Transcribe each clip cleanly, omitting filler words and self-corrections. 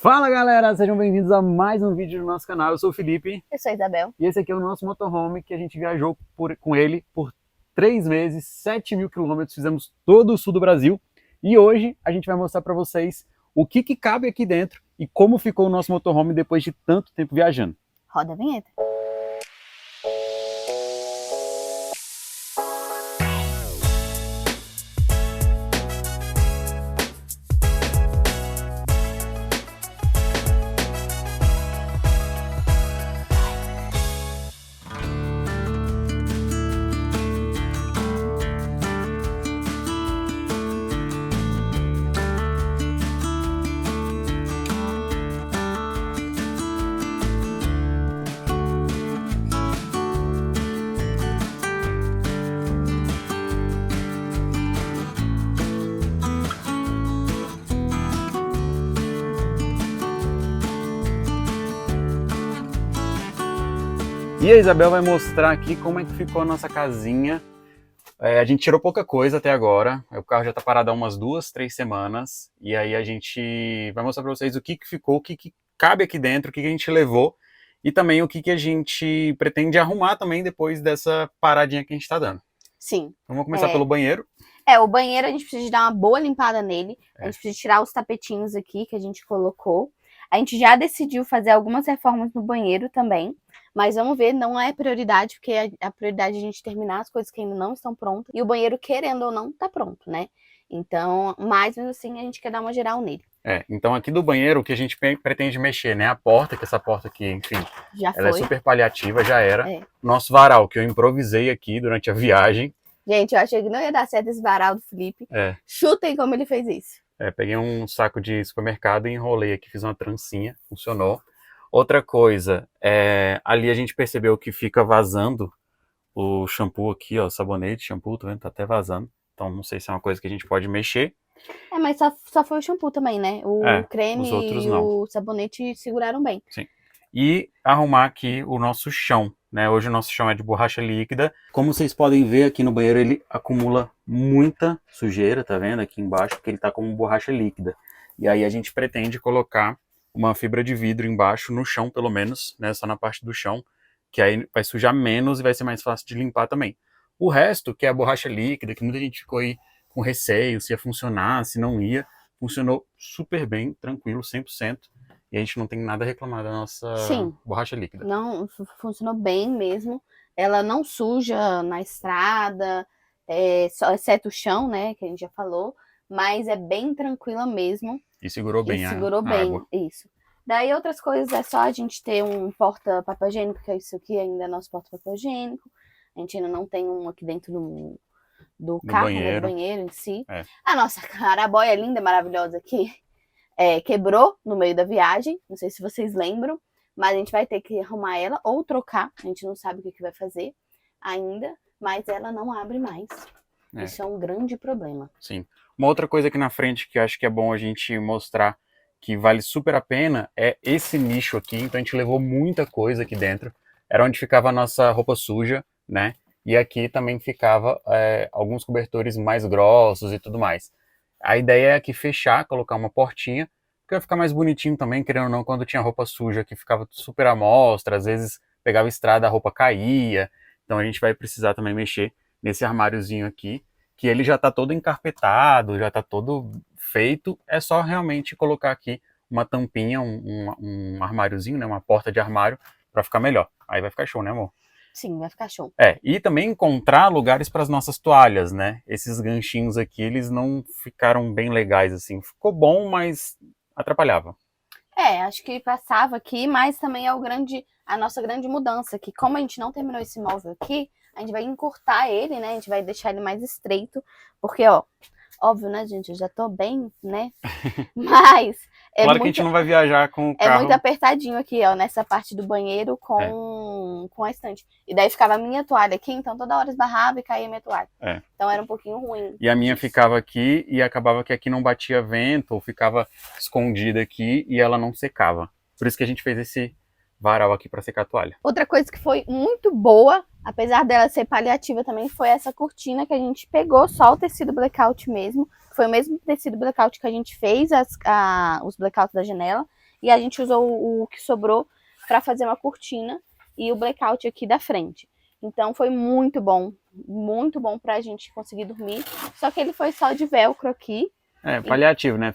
Fala galera, sejam bem-vindos a mais um vídeo do nosso canal. Eu sou o Felipe. Eu sou a Isabel. E esse aqui é o nosso motorhome que a gente viajou com ele por 3 meses, 7.000 quilômetros, fizemos todo o sul do Brasil. E hoje a gente vai mostrar para vocês o que cabe aqui dentro e como ficou o nosso motorhome depois de tanto tempo viajando. Roda a vinheta. E a Isabel vai mostrar aqui como é que ficou a nossa casinha. A gente tirou pouca coisa até agora, o carro já está parado há umas 2, 3 semanas, e aí a gente vai mostrar para vocês o que ficou, o que cabe aqui dentro, o que a gente levou, e também o que a gente pretende arrumar também depois dessa paradinha que a gente está dando. Sim. Vamos começar pelo banheiro. O banheiro a gente precisa dar uma boa limpada nele, a gente precisa tirar os tapetinhos aqui que a gente colocou. A gente já decidiu fazer algumas reformas no banheiro também, mas vamos ver, não é prioridade, porque a prioridade é a gente terminar as coisas que ainda não estão prontas, e o banheiro, querendo ou não, tá pronto, né? Então, mas mesmo assim, a gente quer dar uma geral nele. Então aqui do banheiro, o que a gente pretende mexer, né? A porta, que essa porta aqui, enfim, ela é super paliativa, já era. Nosso varal, que eu improvisei aqui durante a viagem. Gente, eu achei que não ia dar certo esse varal do Felipe. Chutem como ele fez isso. Peguei um saco de supermercado e enrolei aqui, fiz uma trancinha, funcionou. Outra coisa, ali a gente percebeu que fica vazando o shampoo aqui, ó, sabonete, shampoo, tá vendo? Tá até vazando. Então não sei se é uma coisa que a gente pode mexer. Mas só foi o shampoo também, né? O creme e o sabonete seguraram bem. Sim. E arrumar aqui o nosso chão, né? Hoje o nosso chão é de borracha líquida. Como vocês podem ver aqui no banheiro, ele acumula muita sujeira, tá vendo? Aqui embaixo, porque ele tá como borracha líquida. E aí a gente pretende colocar uma fibra de vidro embaixo, no chão pelo menos, né? Só na parte do chão, que aí vai sujar menos e vai ser mais fácil de limpar também. O resto, que é a borracha líquida, que muita gente ficou aí com receio, se ia funcionar, se não ia, funcionou super bem, tranquilo, 100%. E a gente não tem nada a reclamar da nossa borracha líquida. Não, funcionou bem mesmo. Ela não suja na estrada, só, exceto o chão, né, que a gente já falou. Mas é bem tranquila mesmo. E segurou bem a água. Isso. Daí outras coisas é só a gente ter um porta-papel higiênico, que isso aqui ainda é nosso porta-papel higiênico. A gente ainda não tem um aqui dentro do carro, né, do banheiro em si. A nossa claraboia linda, maravilhosa aqui. Quebrou no meio da viagem, não sei se vocês lembram, mas a gente vai ter que arrumar ela ou trocar, a gente não sabe o que vai fazer ainda, mas ela não abre mais. Isso é um grande problema. Sim. Uma outra coisa aqui na frente que eu acho que é bom a gente mostrar que vale super a pena é esse nicho aqui. Então a gente levou muita coisa aqui dentro. Era onde ficava a nossa roupa suja, né? E aqui também ficava alguns cobertores mais grossos e tudo mais. A ideia é aqui fechar, colocar uma portinha, porque vai ficar mais bonitinho também, querendo ou não, quando tinha roupa suja que ficava super à mostra, às vezes pegava estrada, a roupa caía. Então a gente vai precisar também mexer nesse armáriozinho aqui, que ele já tá todo encarpetado, já tá todo feito. É só realmente colocar aqui uma tampinha, um armáriozinho, né, uma porta de armário, para ficar melhor. Aí vai ficar show, né, amor? Sim, vai ficar show. E também encontrar lugares para as nossas toalhas, né? Esses ganchinhos aqui, eles não ficaram bem legais, assim. Ficou bom, mas atrapalhava. Acho que passava aqui, mas também é a nossa grande mudança, que como a gente não terminou esse móvel aqui, a gente vai encurtar ele, né? A gente vai deixar ele mais estreito, porque, ó, óbvio, né, gente? Eu já tô bem, né? Mas claro que a gente não vai viajar com o carro. É muito apertadinho aqui, ó, nessa parte do banheiro com a estante. E daí ficava a minha toalha aqui, então toda hora esbarrava e caía a minha toalha. Então era um pouquinho ruim. E a minha ficava aqui e acabava que aqui não batia vento, ou ficava escondida aqui e ela não secava. Por isso que a gente fez esse varal aqui para secar a toalha. Outra coisa que foi muito boa, apesar dela ser paliativa também, foi essa cortina que a gente pegou só o tecido blackout mesmo. Foi o mesmo tecido blackout que a gente fez os blackouts da janela. e a gente usou o que sobrou para fazer uma cortina e o blackout aqui da frente. Então foi muito bom pra gente conseguir dormir. Só que ele foi só de velcro aqui. Paliativo, né?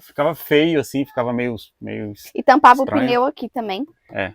Ficava feio assim, ficava meio e tampava estranho. O pneu aqui também,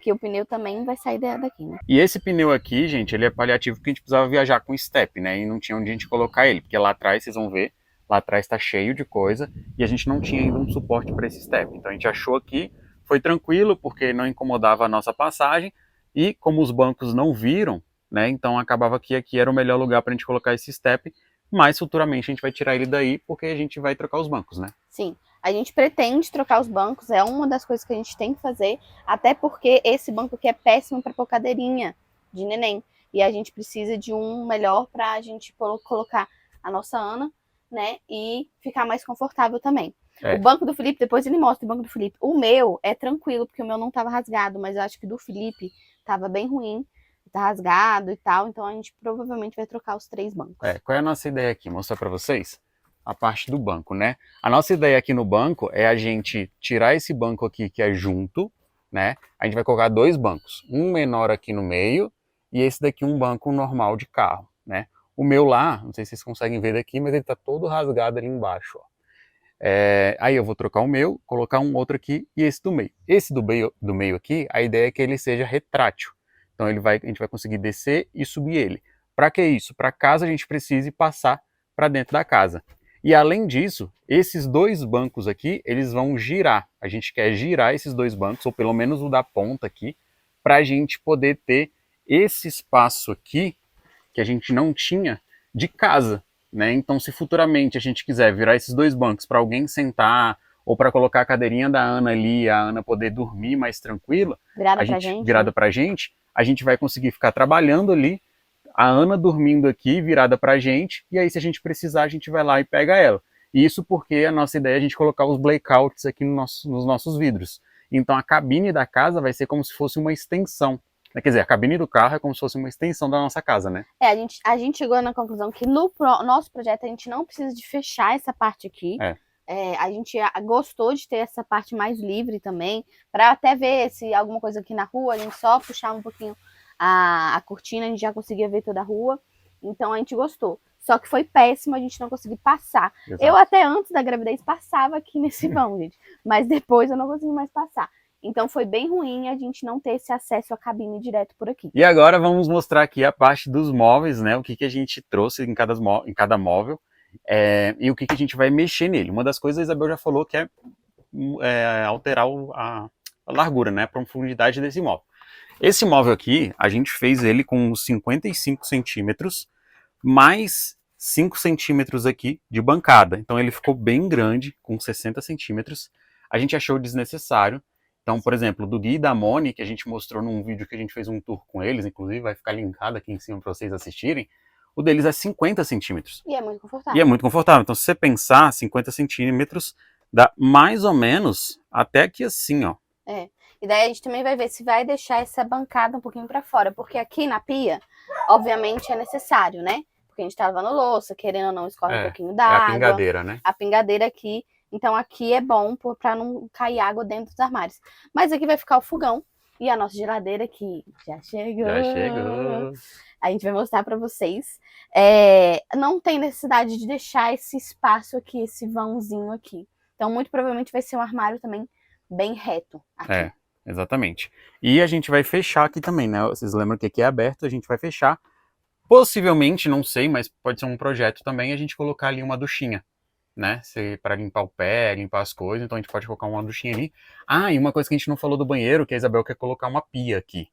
que o pneu também vai sair daqui, né? E esse pneu aqui, gente, ele é paliativo porque a gente precisava viajar com step, né? E não tinha onde a gente colocar ele, porque lá atrás, vocês vão ver, lá atrás tá cheio de coisa e a gente não tinha ainda um suporte para esse step. Então a gente achou aqui, foi tranquilo porque não incomodava a nossa passagem e como os bancos não viram, né? Então acabava que aqui era o melhor lugar para a gente colocar esse step, mas futuramente a gente vai tirar ele daí porque a gente vai trocar os bancos, né? Sim, a gente pretende trocar os bancos, é uma das coisas que a gente tem que fazer, até porque esse banco aqui é péssimo para pôr cadeirinha de neném. E a gente precisa de um melhor para a gente colocar a nossa Ana, né? E ficar mais confortável também. O banco do Felipe, depois ele mostra o banco do Felipe. O meu é tranquilo, porque o meu não estava rasgado, mas eu acho que do Felipe estava bem ruim, tá rasgado e tal, então a gente provavelmente vai trocar os 3 bancos. Qual é a nossa ideia aqui? Mostrar para vocês a parte do banco, né? A nossa ideia aqui no banco é a gente tirar esse banco aqui que é junto, né? A gente vai colocar 2 bancos, um menor aqui no meio e esse daqui um banco normal de carro, né? O meu lá, não sei se vocês conseguem ver daqui, mas ele tá todo rasgado ali embaixo, ó. Aí eu vou trocar o meu, colocar um outro aqui e esse do meio. Esse do meio aqui, a ideia é que ele seja retrátil. Então a gente vai conseguir descer e subir ele. Para que isso? Para caso a gente precise passar para dentro da casa. E além disso, esses 2 bancos aqui, eles vão girar. A gente quer girar esses 2 bancos, ou pelo menos o da ponta aqui, para a gente poder ter esse espaço aqui, que a gente não tinha, de casa. Né? Então, se futuramente a gente quiser virar esses 2 bancos para alguém sentar, ou para colocar a cadeirinha da Ana ali, a Ana poder dormir mais tranquila, virada pra gente, a gente vai conseguir ficar trabalhando ali, a Ana dormindo aqui, virada pra gente, e aí se a gente precisar, a gente vai lá e pega ela. Isso porque a nossa ideia é a gente colocar os blackouts aqui nos nossos vidros. Então a cabine da casa vai ser como se fosse uma extensão. Quer dizer, a cabine do carro é como se fosse uma extensão da nossa casa, né? A gente chegou na conclusão que no nosso projeto a gente não precisa de fechar essa parte aqui. A gente gostou de ter essa parte mais livre também, para até ver se alguma coisa aqui na rua, a gente só puxava um pouquinho a cortina, a gente já conseguia ver toda a rua. Então a gente gostou. Só que foi péssimo a gente não conseguir passar. Exato. Eu até antes da gravidez passava aqui nesse vão, gente. Mas depois eu não consegui mais passar. Então foi bem ruim a gente não ter esse acesso à cabine direto por aqui. E agora vamos mostrar aqui a parte dos móveis, né? O que a gente trouxe em cada móvel e o que a gente vai mexer nele. Uma das coisas a Isabel já falou que é alterar a largura, né? A profundidade desse móvel. Esse móvel aqui, a gente fez ele com 55 centímetros, mais 5 centímetros aqui de bancada. Então ele ficou bem grande, com 60 centímetros. A gente achou desnecessário. Então, por exemplo, do Gui e da Moni, que a gente mostrou num vídeo que a gente fez um tour com eles, inclusive vai ficar linkado aqui em cima para vocês assistirem, o deles é 50 centímetros. E é muito confortável. Então, se você pensar, 50 centímetros dá mais ou menos até aqui assim, ó. E daí a gente também vai ver se vai deixar essa bancada um pouquinho para fora, porque aqui na pia, obviamente, é necessário, né? Porque a gente tá lavando louça, querendo ou não, escorre um pouquinho d'água. É a pingadeira, né? A pingadeira aqui. Então aqui é bom para não cair água dentro dos armários. Mas aqui vai ficar o fogão e a nossa geladeira que já chegou. A gente vai mostrar para vocês. Não tem necessidade de deixar esse espaço aqui, esse vãozinho aqui. Então muito provavelmente vai ser um armário também bem reto aqui. Exatamente. E a gente vai fechar aqui também, né? Vocês lembram que aqui é aberto, a gente vai fechar. Possivelmente, não sei, mas pode ser um projeto também, a gente colocar ali uma duchinha, né? Para limpar o pé, limpar as coisas, então a gente pode colocar uma duchinha ali. E uma coisa que a gente não falou do banheiro, que a Isabel quer colocar uma pia aqui.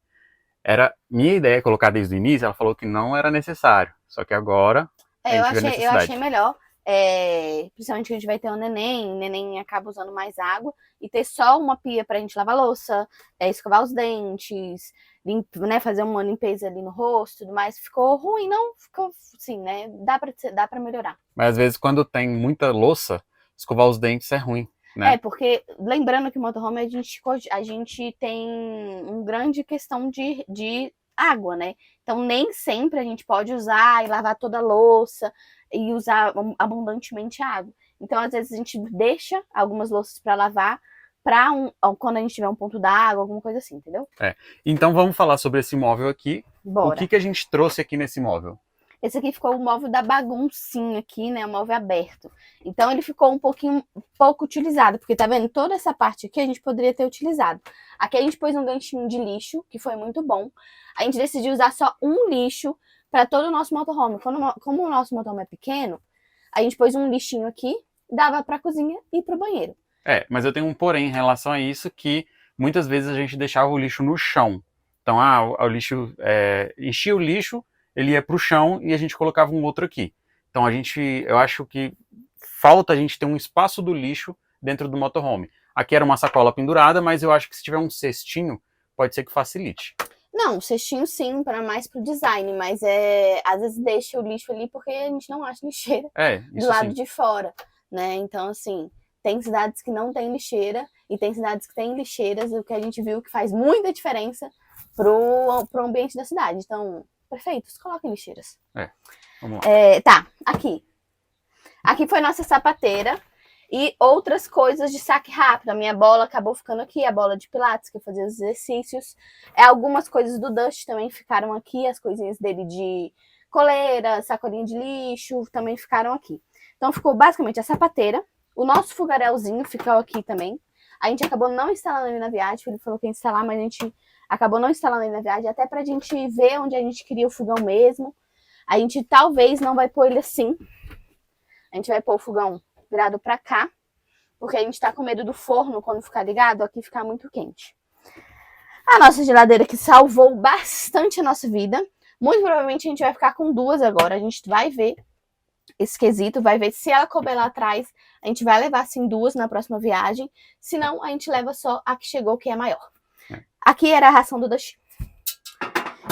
Era minha ideia colocar desde o início, ela falou que não era necessário, só que agora eu achei melhor. Principalmente que a gente vai ter um neném acaba usando mais água, e ter só uma pia pra gente lavar louça, escovar os dentes, né, fazer uma limpeza ali no rosto, tudo mais. Ficou ruim, não ficou assim, né? Dá pra melhorar. Mas às vezes quando tem muita louça, escovar os dentes é ruim, né? Porque lembrando que o motorhome a gente tem uma grande questão de água, né? Então nem sempre a gente pode usar e lavar toda a louça e usar abundantemente água. Então às vezes a gente deixa algumas louças para lavar pra quando a gente tiver um ponto d'água, alguma coisa assim, entendeu? Então vamos falar sobre esse móvel aqui. Bora. O que a gente trouxe aqui nesse móvel? Esse aqui ficou o móvel da baguncinha aqui, né? O móvel aberto. Então ele ficou pouco utilizado, porque tá vendo? Toda essa parte aqui a gente poderia ter utilizado. Aqui a gente pôs um ganchinho de lixo, que foi muito bom. A gente decidiu usar só um lixo para todo o nosso motorhome. Como o nosso motorhome é pequeno, a gente pôs um lixinho aqui, dava pra cozinha e pro banheiro. Mas eu tenho um porém em relação a isso, que muitas vezes a gente deixava o lixo no chão. Então, o lixo, enchia o lixo, ele ia pro chão e a gente colocava um outro aqui. Então eu acho que falta a gente ter um espaço do lixo dentro do motorhome. Aqui era uma sacola pendurada, mas eu acho que se tiver um cestinho, pode ser que facilite. Não, um cestinho sim, para mais pro design, mas às vezes deixa o lixo ali porque a gente não acha lixeira do lado de fora, né? Então, assim, tem cidades que não tem lixeira e tem cidades que tem lixeiras, o que a gente viu que faz muita diferença pro ambiente da cidade. Então, prefeitos, coloquem lixeiras. Vamos lá. Tá, aqui. Aqui foi nossa sapateira e outras coisas de saque rápido. A minha bola acabou ficando aqui, a bola de pilates, que eu fazia os exercícios. Algumas coisas do Dust também ficaram aqui, as coisinhas dele de coleira, sacolinha de lixo, também ficaram aqui. Então ficou basicamente a sapateira. O nosso fogarelzinho ficou aqui também. A gente acabou não instalando ele na viagem, ele falou que ia instalar, mas a gente acabou não instalando ele na viagem, até pra gente ver onde a gente queria o fogão mesmo. A gente talvez não vai pôr ele assim. A gente vai pôr o fogão virado pra cá, porque a gente tá com medo do forno, quando ficar ligado, aqui ficar muito quente. A nossa geladeira que salvou bastante a nossa vida. Muito provavelmente a gente vai ficar com duas agora. A gente vai ver esse quesito, vai ver se ela couber lá atrás. A gente vai levar, sim, duas na próxima viagem. Se não, a gente leva só a que chegou, que é maior. Aqui era a ração do Dashi.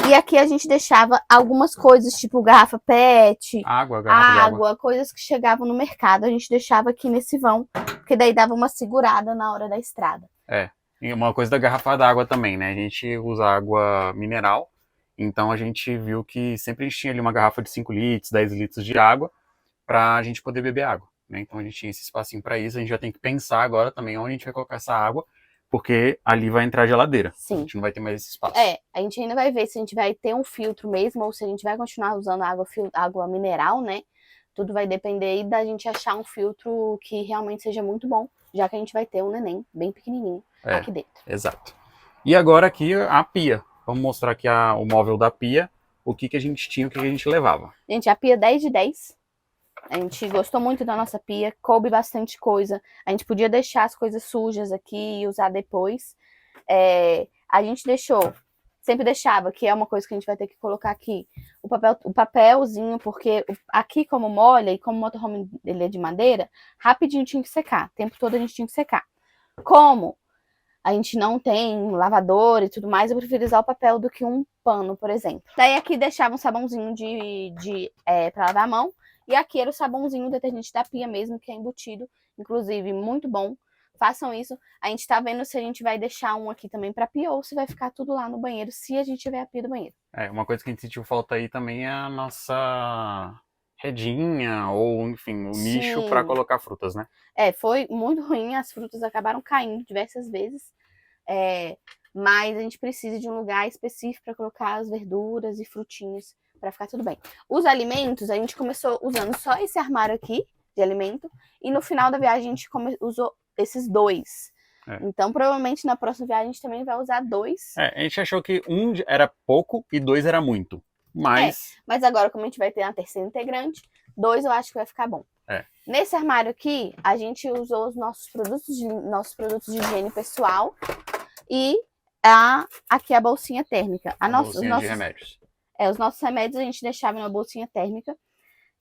E aqui a gente deixava algumas coisas, tipo garrafa PET, água, coisas que chegavam no mercado. A gente deixava aqui nesse vão, porque daí dava uma segurada na hora da estrada. E uma coisa da garrafa d'água também, né? A gente usa água mineral, então a gente viu que sempre a gente tinha ali uma garrafa de 5 litros, 10 litros de água, pra gente poder beber água, né? Então a gente tinha esse espacinho pra isso, a gente já tem que pensar agora também onde a gente vai colocar essa água, porque ali vai entrar a geladeira. Sim. A gente não vai ter mais esse espaço. A gente ainda vai ver se a gente vai ter um filtro mesmo, ou se a gente vai continuar usando água mineral, né? Tudo vai depender aí da gente achar um filtro que realmente seja muito bom, já que a gente vai ter um neném bem pequenininho aqui dentro. Exato. E agora aqui a pia. Vamos mostrar aqui o móvel da pia, o que a gente tinha, o que a gente levava. Gente, a pia 10 de 10. A gente gostou muito da nossa pia, coube bastante coisa. A gente podia deixar as coisas sujas aqui e usar depois. A gente sempre deixava, que é uma coisa que a gente vai ter que colocar aqui, o papelzinho, porque aqui como molha e como o motorhome ele é de madeira, rapidinho tinha que secar, o tempo todo a gente tinha que secar. Como a gente não tem lavador e tudo mais, eu prefiro usar o papel do que um pano, por exemplo. Daí aqui deixava um sabãozinho pra lavar a mão. E aqui era o sabãozinho, o detergente da pia mesmo, que é embutido. Inclusive, muito bom. Façam isso. A gente tá vendo se a gente vai deixar um aqui também pra pia ou se vai ficar tudo lá no banheiro, se a gente tiver a pia do banheiro. Uma coisa que a gente sentiu falta aí também é a nossa redinha ou, enfim, o nicho pra colocar frutas, né? Foi muito ruim. As frutas acabaram caindo diversas vezes. Mas a gente precisa de um lugar específico para colocar as verduras e frutinhas para ficar tudo bem. Os alimentos, a gente começou usando só esse armário aqui de alimento e no final da viagem a gente usou esses dois. Então, provavelmente na próxima viagem a gente também vai usar dois. A gente achou que um era pouco e dois era muito. Mas agora, como a gente vai ter uma terceira integrante, dois eu acho que vai ficar bom. Nesse armário aqui, a gente usou os nossos produtos de higiene pessoal e aqui a bolsinha térmica. Bolsinha de remédios. Os nossos remédios a gente deixava numa bolsinha térmica.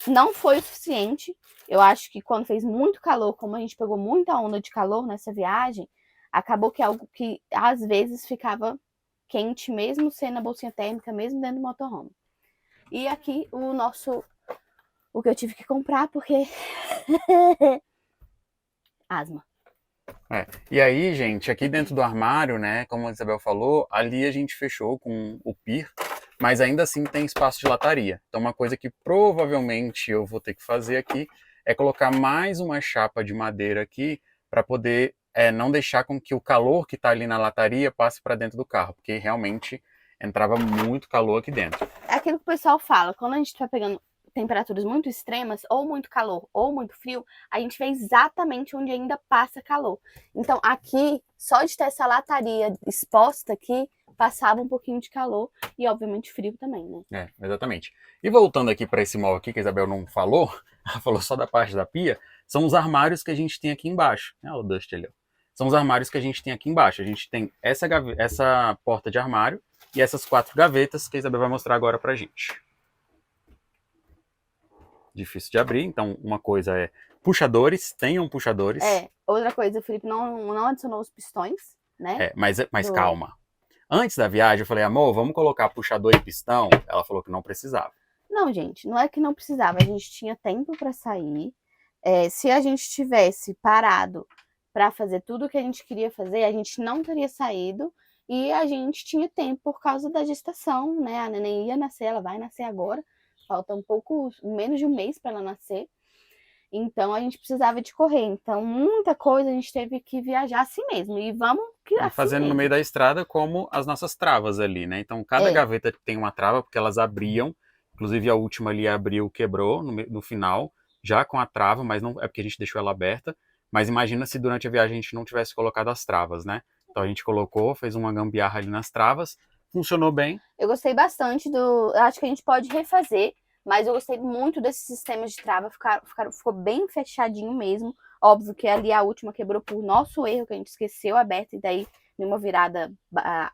Não foi o suficiente. Eu acho que quando fez muito calor, como a gente pegou muita onda de calor nessa viagem, acabou que algo que às vezes ficava quente, mesmo sendo a bolsinha térmica, mesmo dentro do motorhome. E aqui o que eu tive que comprar, porque asma. E aí, gente, aqui dentro do armário, né, como a Isabel falou, ali a gente fechou com o PIR, mas ainda assim tem espaço de lataria. Então uma coisa que provavelmente eu vou ter que fazer aqui é colocar mais uma chapa de madeira aqui para poder é não deixar com que o calor que está ali na lataria passe para dentro do carro, porque realmente entrava muito calor aqui dentro. É aquilo que o pessoal fala, quando a gente está pegando temperaturas muito extremas, ou muito calor, ou muito frio, a gente vê exatamente onde ainda passa calor. Então aqui, só de ter essa lataria exposta aqui, passava um pouquinho de calor e obviamente frio também, né? Exatamente. E voltando aqui para esse móvel aqui, que a Isabel não falou, ela falou só da parte da pia, são os armários que a gente tem aqui embaixo. Olha o Dust ali, ó. São os armários que a gente tem aqui embaixo. A gente tem essa porta de armário e essas 4 gavetas que a Isabel vai mostrar agora pra gente. Difícil de abrir, então uma coisa é puxadores, tenham puxadores. Outra coisa, o Felipe não adicionou os pistões, né? Mas calma. Antes da viagem eu falei, amor, vamos colocar puxador e pistão? Ela falou que não precisava. Não, gente, não é que não precisava, a gente tinha tempo para sair. Se a gente tivesse parado para fazer tudo o que a gente queria fazer, a gente não teria saído e a gente tinha tempo por causa da gestação, né? A neném ia nascer, ela vai nascer agora, falta menos de um mês para ela nascer. Então a gente precisava de correr. Então muita coisa a gente teve que viajar assim mesmo. E vamos assim fazendo mesmo. No meio da estrada como as nossas travas ali, né? Então cada gaveta tem uma trava porque elas abriam. Inclusive a última ali abriu, quebrou no final, já com a trava, mas não é porque a gente deixou ela aberta. Mas imagina se durante a viagem a gente não tivesse colocado as travas, né? Então a gente colocou, fez uma gambiarra ali nas travas, funcionou bem. Eu gostei bastante eu acho que a gente pode refazer, mas eu gostei muito desses sistemas de trava, ficou bem fechadinho mesmo. Óbvio que ali a última quebrou por nosso erro, que a gente esqueceu aberta, e daí numa virada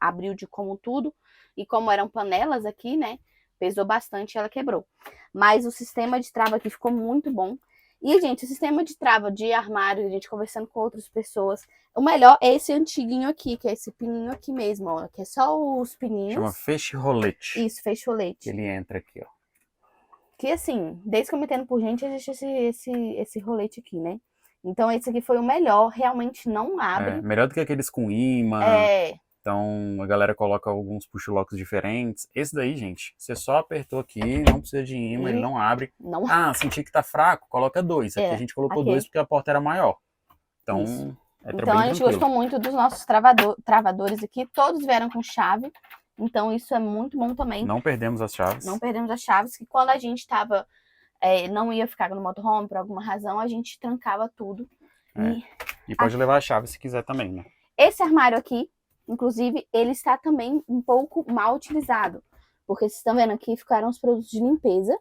abriu de como tudo. E como eram panelas aqui, né, pesou bastante e ela quebrou. Mas o sistema de trava aqui ficou muito bom. E, gente, o sistema de trava de armário, a gente conversando com outras pessoas, o melhor é esse antiguinho aqui, que é esse pininho aqui mesmo, ó, que é só os pininhos. Chama feixe-rolete. Isso, feixe-rolete. Ele entra aqui, ó. Que assim, desde que eu me entendo por gente, existe esse rolete aqui, né? Então esse aqui foi o melhor, realmente não abre. Melhor do que aqueles com imã. Então a galera coloca alguns push-locks diferentes. Esse daí, gente, você só apertou aqui, não precisa de imã, ele não abre. Não. Senti que tá fraco, coloca 2. Aqui a gente colocou 2 porque a porta era maior. Então, então a gente gostou muito dos nossos travadores aqui. Todos vieram com chave. Então isso é muito bom também. Não perdemos as chaves. Não perdemos as chaves, que quando a gente tava, não ia ficar no motorhome por alguma razão, a gente trancava tudo. E pode levar a chave se quiser também, né? Esse armário aqui, inclusive, ele está também um pouco mal utilizado. Porque vocês estão vendo aqui, ficaram os produtos de limpeza.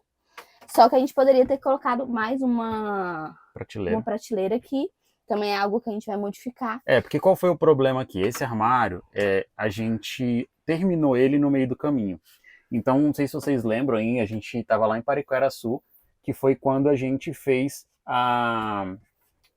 Só que a gente poderia ter colocado mais uma prateleira aqui. Também é algo que a gente vai modificar. Porque qual foi o problema aqui? Esse armário, a gente terminou ele no meio do caminho. Então, não sei se vocês lembram, hein? A gente estava lá em Pariquaraçu, que foi quando a gente fez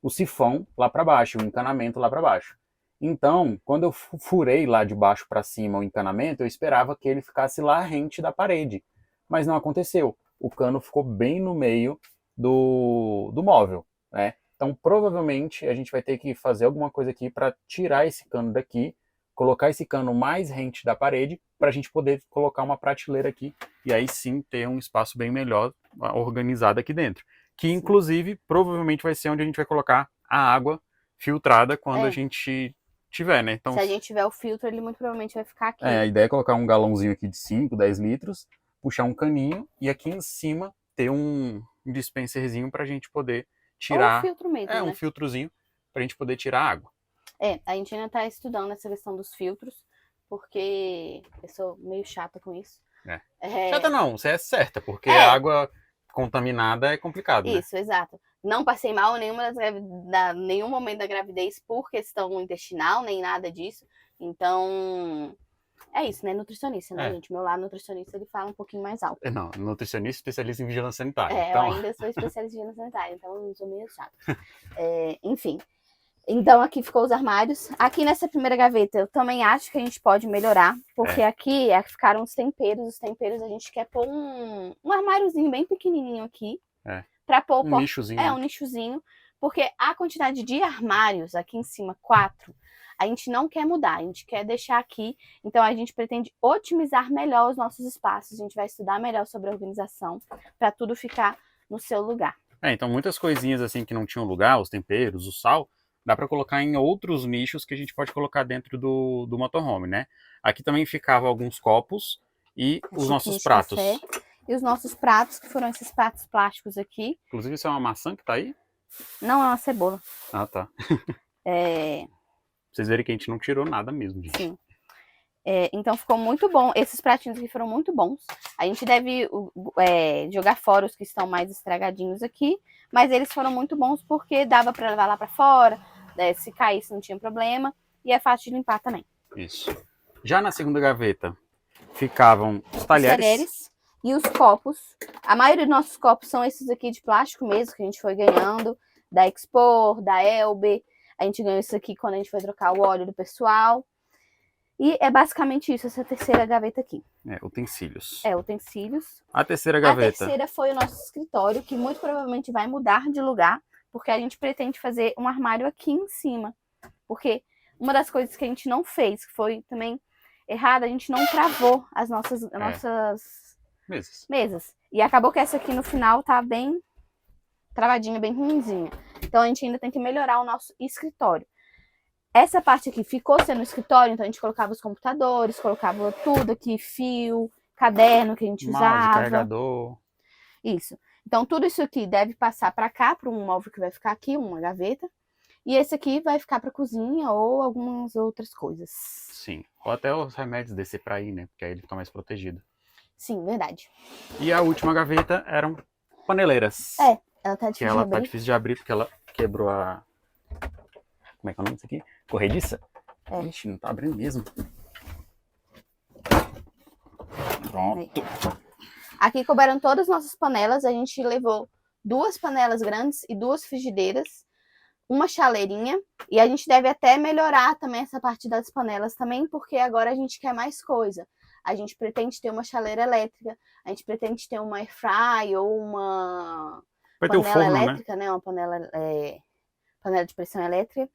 o sifão lá para baixo, o encanamento lá para baixo. Então, quando eu furei lá de baixo para cima o encanamento, eu esperava que ele ficasse lá rente da parede. Mas não aconteceu. O cano ficou bem no meio do móvel, né? Então, provavelmente, a gente vai ter que fazer alguma coisa aqui para tirar esse cano daqui, colocar esse cano mais rente da parede, para a gente poder colocar uma prateleira aqui e aí sim ter um espaço bem melhor organizado aqui dentro. Que, inclusive, provavelmente vai ser onde a gente vai colocar a água filtrada quando a gente tiver, né? Então, se a gente tiver o filtro, ele muito provavelmente vai ficar aqui. A ideia é colocar um galãozinho aqui de 5, 10 litros, puxar um caninho e aqui em cima ter um dispenserzinho para a gente poder tirar. Ou um filtro mesmo, né? Um filtrozinho pra gente poder tirar a água. A gente ainda tá estudando essa questão dos filtros, porque eu sou meio chata com isso. Chata não, você é certa, porque a água contaminada é complicado, né? Isso, exato. Não passei mal em nenhum momento da gravidez por questão intestinal, nem nada disso. Então, é isso, né? Nutricionista, né, gente? Meu lado nutricionista, ele fala um pouquinho mais alto. Não, nutricionista especialista em vigilância sanitária. Então... Eu ainda sou especialista em vigilância sanitária, então eu não sou meio chata. Enfim. Então, aqui ficou os armários. Aqui nessa primeira gaveta, eu também acho que a gente pode melhorar, porque aqui ficaram os temperos. Os temperos a gente quer pôr um armáriozinho bem pequenininho aqui. Pra pôr um nichozinho. Um nichozinho. Porque a quantidade de armários aqui em cima, 4, a gente não quer mudar, a gente quer deixar aqui. Então, a gente pretende otimizar melhor os nossos espaços. A gente vai estudar melhor sobre a organização para tudo ficar no seu lugar. Então, muitas coisinhas assim que não tinham lugar, os temperos, o sal, dá para colocar em outros nichos que a gente pode colocar dentro do motorhome, né? Aqui também ficavam alguns copos e os nossos pratos. E os nossos pratos, que foram esses pratos plásticos aqui. Inclusive, isso é uma maçã que tá aí? Não, é uma cebola. Ah, tá. Pra vocês verem que a gente não tirou nada mesmo, gente. Sim. Então ficou muito bom. Esses pratinhos aqui foram muito bons. A gente deve jogar fora os que estão mais estragadinhos aqui. Mas eles foram muito bons porque dava para levar lá para fora. Se caísse não tinha problema. E é fácil de limpar também. Isso. Já na segunda gaveta ficavam os talheres. E os copos. A maioria dos nossos copos são esses aqui de plástico mesmo, que a gente foi ganhando. Da Expor, da Elbe. A gente ganhou isso aqui quando a gente foi trocar o óleo do pessoal. E é basicamente isso, essa terceira gaveta aqui. Utensílios. Utensílios. A terceira gaveta. A terceira foi o nosso escritório, que muito provavelmente vai mudar de lugar, porque a gente pretende fazer um armário aqui em cima. Porque uma das coisas que a gente não fez, que foi também errado, a gente não travou as nossas mesas. E acabou que essa aqui no final tá bem travadinha, bem ruinzinha. Então a gente ainda tem que melhorar o nosso escritório. Essa parte aqui ficou sendo escritório, então a gente colocava os computadores, colocava tudo aqui, fio, caderno que a gente usava. Carregador. Isso. Então tudo isso aqui deve passar para cá, para um móvel que vai ficar aqui, uma gaveta. E esse aqui vai ficar para cozinha ou algumas outras coisas. Sim. Ou até os remédios descer para aí, né? Porque aí ele fica mais protegido. Sim, verdade. E a última gaveta eram paneleiras. Ela tá difícil de abrir. Ela tá difícil de abrir porque ela quebrou a... Como é que é o nome disso aqui? Corrediça? Ixi, não tá abrindo mesmo. Pronto. Aqui couberam todas as nossas panelas. A gente levou 2 panelas grandes e 2 frigideiras. Uma chaleirinha. E a gente deve até melhorar também essa parte das panelas também, porque agora a gente quer mais coisa. A gente pretende ter uma chaleira elétrica. A gente pretende ter uma air fry ou uma panela elétrica, né? Uma panela de pressão elétrica.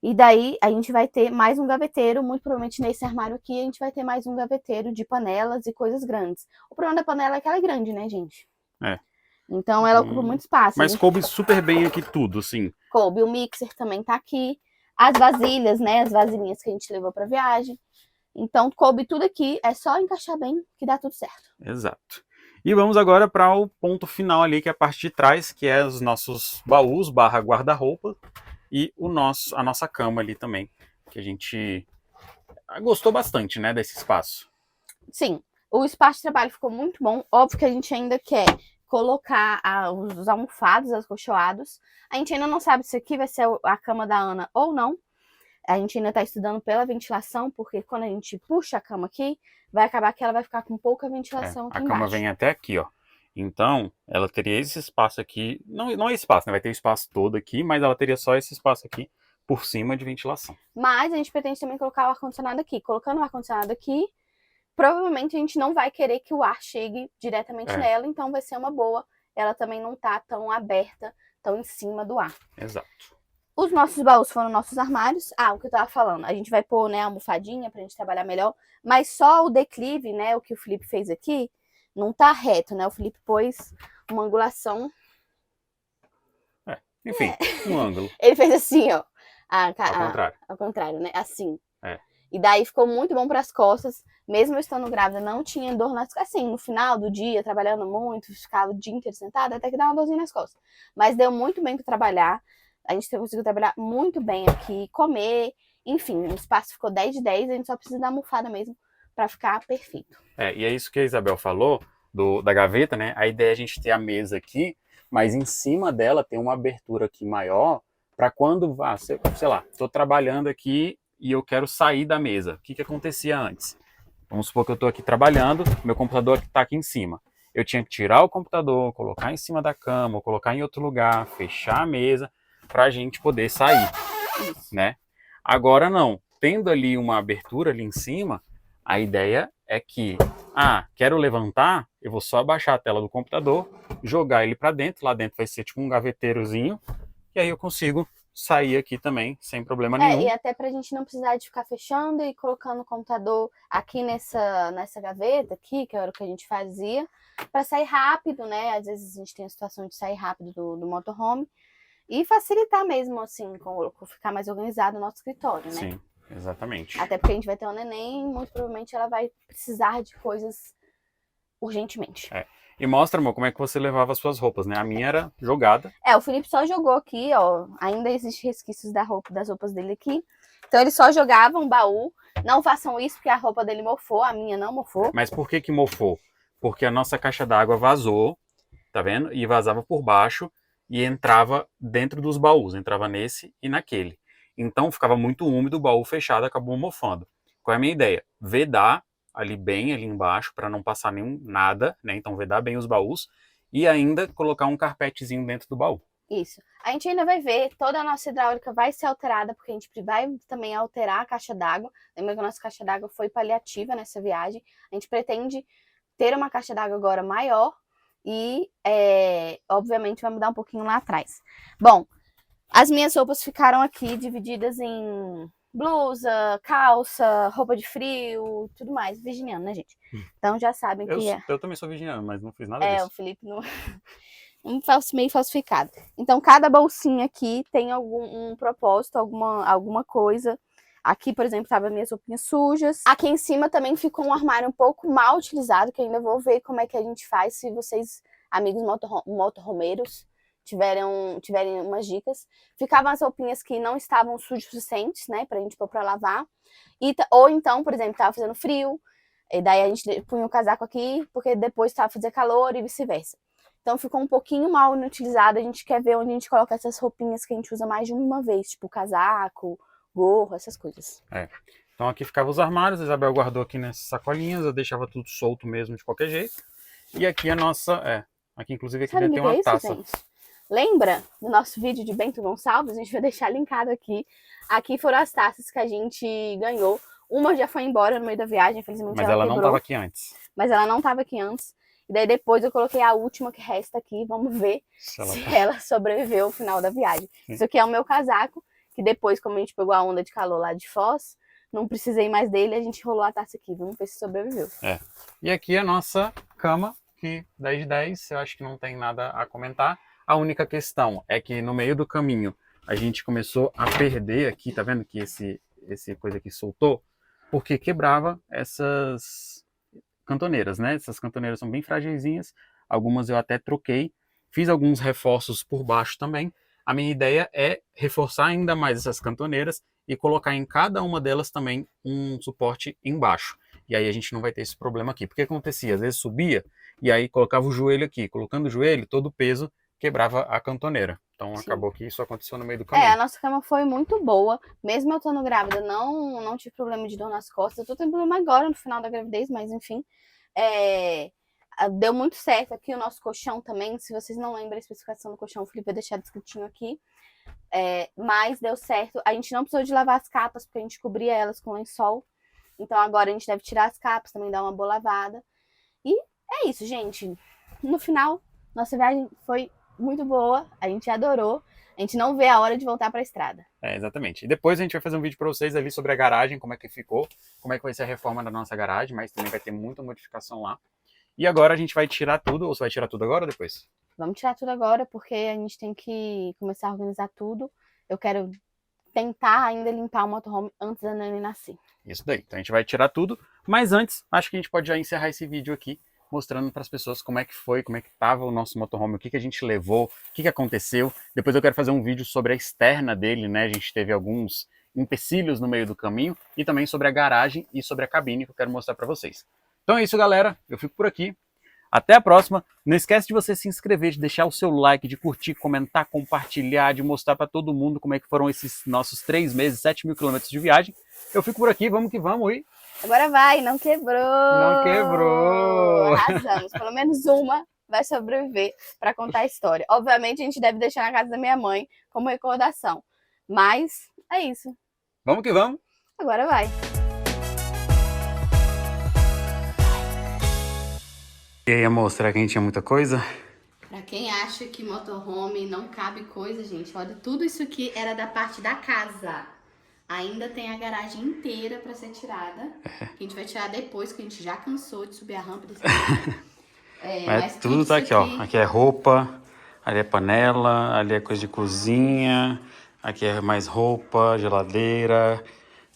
E daí a gente vai ter mais um gaveteiro, muito provavelmente nesse armário aqui a gente vai ter mais um gaveteiro de panelas e coisas grandes. O problema da panela é que ela é grande, né, gente? Então ela ocupa muito espaço. Mas coube super bem aqui tudo, sim. Coube, o mixer também tá aqui. As vasilhas, né, as vasilhinhas que a gente levou pra viagem. Então coube tudo aqui, é só encaixar bem que dá tudo certo. Exato. E vamos agora para o ponto final ali, que é a parte de trás, que é os nossos baús / guarda-roupa. E a nossa cama ali também, que a gente gostou bastante, né, desse espaço. Sim, o espaço de trabalho ficou muito bom. Óbvio que a gente ainda quer colocar os almofados, acolchoados. A gente ainda não sabe se aqui vai ser a cama da Ana ou não. A gente ainda está estudando pela ventilação, porque quando a gente puxa a cama aqui, vai acabar que ela vai ficar com pouca ventilação aqui embaixo. A cama vem até aqui, ó. Então, ela teria esse espaço aqui, não é espaço, né? Vai ter o espaço todo aqui, mas ela teria só esse espaço aqui por cima de ventilação. Mas a gente pretende também colocar o ar-condicionado aqui. Colocando o ar-condicionado aqui, provavelmente a gente não vai querer que o ar chegue diretamente nela, então vai ser uma boa. Ela também não tá tão aberta, tão em cima do ar. Exato. Os nossos baús foram nossos armários. O que eu tava falando, a gente vai pôr, né, a almofadinha pra gente trabalhar melhor, mas só o declive, né, o que o Felipe fez aqui, não tá reto, né? O Felipe pôs uma angulação. Enfim, um ângulo. Ele fez assim, ó. Ao contrário, né? Assim. E daí ficou muito bom pras costas. Mesmo eu estando grávida, não tinha dor nas costas. Assim, no final do dia, trabalhando muito, ficava o dia inteiro sentada, até que dá uma dorzinha nas costas. Mas deu muito bem pra trabalhar. A gente conseguiu trabalhar muito bem aqui, comer. Enfim, o espaço ficou 10 de 10. A gente só precisa da almofada mesmo pra ficar perfeito. E é isso que a Isabel falou, da gaveta, né? A ideia é a gente ter a mesa aqui, mas em cima dela tem uma abertura aqui maior, para quando, sei lá, estou trabalhando aqui e eu quero sair da mesa. O que acontecia antes? Vamos supor que eu estou aqui trabalhando, meu computador está aqui em cima. Eu tinha que tirar o computador, colocar em cima da cama, ou colocar em outro lugar, fechar a mesa, para a gente poder sair, né? Agora não, tendo ali uma abertura ali em cima, a ideia é que, quero levantar, eu vou só abaixar a tela do computador, jogar ele para dentro, lá dentro vai ser tipo um gaveteirozinho, e aí eu consigo sair aqui também, sem problema nenhum. E até pra gente não precisar de ficar fechando e colocando o computador aqui nessa gaveta aqui, que era o que a gente fazia, para sair rápido, né? Às vezes a gente tem a situação de sair rápido do motorhome, E facilitar mesmo, assim, ficar mais organizado o nosso escritório, né? Sim, exatamente. Até porque a gente vai ter um neném, muito provavelmente ela vai precisar de coisas urgentemente. E mostra, amor, como é que você levava as suas roupas, né? A minha era jogada. O Felipe só jogou aqui, ó. Ainda existem resquícios das roupas dele aqui. Então ele só jogava um baú. Não façam isso porque a roupa dele mofou, a minha não mofou. Mas por que mofou? Porque a nossa caixa d'água vazou, tá vendo? E vazava por baixo e entrava dentro dos baús. Entrava nesse e naquele. Então ficava muito úmido, o baú fechado acabou mofando. Qual é a minha ideia? Vedar ali bem, ali embaixo, para não passar nada, né? Então vedar bem os baús e ainda colocar um carpetezinho dentro do baú. Isso. A gente ainda vai ver, toda a nossa hidráulica vai ser alterada, porque a gente vai também alterar a caixa d'água. Lembra que a nossa caixa d'água foi paliativa nessa viagem. A gente pretende ter uma caixa d'água agora maior e, obviamente, vai mudar um pouquinho lá atrás. Bom, as minhas roupas ficaram aqui divididas em blusa, calça, roupa de frio, tudo mais. Virginiano, né, gente? Então já sabem que... Eu também sou virginiano, mas não fiz nada disso. O Felipe não... meio falsificado. Então, cada bolsinha aqui tem um propósito, alguma coisa. Aqui, por exemplo, estavam minhas roupinhas sujas. Aqui em cima também ficou um armário um pouco mal utilizado, que ainda vou ver como é que a gente faz, se vocês, amigos motorhomeiros, tiverem umas dicas. Ficavam as roupinhas que não estavam sujas o suficientes, né, pra gente pôr pra lavar. Ou então, por exemplo, tava fazendo frio, e daí a gente punha o casaco aqui, porque depois tava fazendo calor e vice-versa. Então ficou um pouquinho mal inutilizado, a gente quer ver onde a gente coloca essas roupinhas que a gente usa mais de uma vez, tipo casaco, gorro, essas coisas. Então aqui ficavam os armários, a Isabel guardou aqui nessas sacolinhas, eu deixava tudo solto mesmo de qualquer jeito. E aqui a nossa, aqui inclusive aqui dentro tem uma taça. Gente? Lembra do nosso vídeo de Bento Gonçalves? A gente vai deixar linkado aqui. Aqui foram as taças que a gente ganhou. Uma já foi embora no meio da viagem, infelizmente mas ela não estava aqui antes. Mas ela não estava aqui antes. E daí depois eu coloquei a última que resta aqui. Vamos ver se ela sobreviveu ao final da viagem. Sim. Isso aqui é o meu casaco, que depois, como a gente pegou a onda de calor lá de Foz, não precisei mais dele, a gente rolou a taça aqui. Vamos ver se sobreviveu. E aqui a nossa cama, que 10 de 10, eu acho que não tem nada a comentar. A única questão é que no meio do caminho a gente começou a perder aqui, tá vendo que esse coisa aqui soltou? Porque quebrava essas cantoneiras, né? Essas cantoneiras são bem fragilzinhas, algumas eu até troquei, fiz alguns reforços por baixo também. A minha ideia é reforçar ainda mais essas cantoneiras e colocar em cada uma delas também um suporte embaixo. E aí a gente não vai ter esse problema aqui. Porque acontecia, às vezes subia e aí colocava o joelho aqui. Colocando o joelho, todo o peso quebrava a cantoneira. Então Sim. acabou que isso aconteceu no meio do caminho. A nossa cama foi muito boa. Mesmo eu estando grávida, não tive problema de dor nas costas. Eu tô tendo problema agora no final da gravidez, mas enfim. Deu muito certo aqui o nosso colchão também. Se vocês não lembram a especificação do colchão, o Felipe vai deixar descritinho aqui. Mas deu certo. A gente não precisou de lavar as capas, porque a gente cobria elas com lençol. Então agora a gente deve tirar as capas, também dar uma boa lavada. E é isso, gente. No final, nossa viagem foi muito boa. A gente adorou. A gente não vê a hora de voltar para a estrada. Exatamente. E depois a gente vai fazer um vídeo para vocês ali sobre a garagem, como é que ficou, como é que vai ser a reforma da nossa garagem, mas também vai ter muita modificação lá. E agora a gente vai tirar tudo, ou você vai tirar tudo agora ou depois? Vamos tirar tudo agora, porque a gente tem que começar a organizar tudo. Eu quero tentar ainda limpar o motorhome antes da Nani nascer. Isso daí. Então a gente vai tirar tudo, mas antes, acho que a gente pode já encerrar esse vídeo aqui, mostrando para as pessoas como é que foi, como é que estava o nosso motorhome, o que a gente levou, o que aconteceu. Depois eu quero fazer um vídeo sobre a externa dele, né? A gente teve alguns empecilhos no meio do caminho e também sobre a garagem e sobre a cabine que eu quero mostrar para vocês. Então é isso, galera. Eu fico por aqui. Até a próxima. Não esquece de você se inscrever, de deixar o seu like, de curtir, comentar, compartilhar, de mostrar para todo mundo como é que foram esses nossos 3 meses, 7.000 quilômetros de viagem. Eu fico por aqui, vamos que vamos, e... Agora vai, não quebrou! Não quebrou! Arrasamos, pelo menos uma vai sobreviver para contar a história. Obviamente a gente deve deixar na casa da minha mãe como recordação, mas é isso. Vamos que vamos! Agora vai! E aí, amor, será que a gente tinha muita coisa? Pra quem acha que motorhome não cabe coisa, gente, olha, tudo isso aqui era da parte da casa. Ainda tem a garagem inteira pra ser tirada. Que a gente vai tirar depois, que a gente já cansou de subir a rampa desse mas tudo tá aqui, ó. Aqui é roupa, Ali é panela, ali é coisa de cozinha, aqui é mais roupa, geladeira,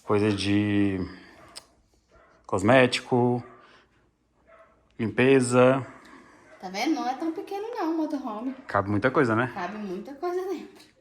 coisa de cosmético, limpeza. Tá vendo? Não é tão pequeno não o motorhome. Cabe muita coisa, né? Cabe muita coisa dentro.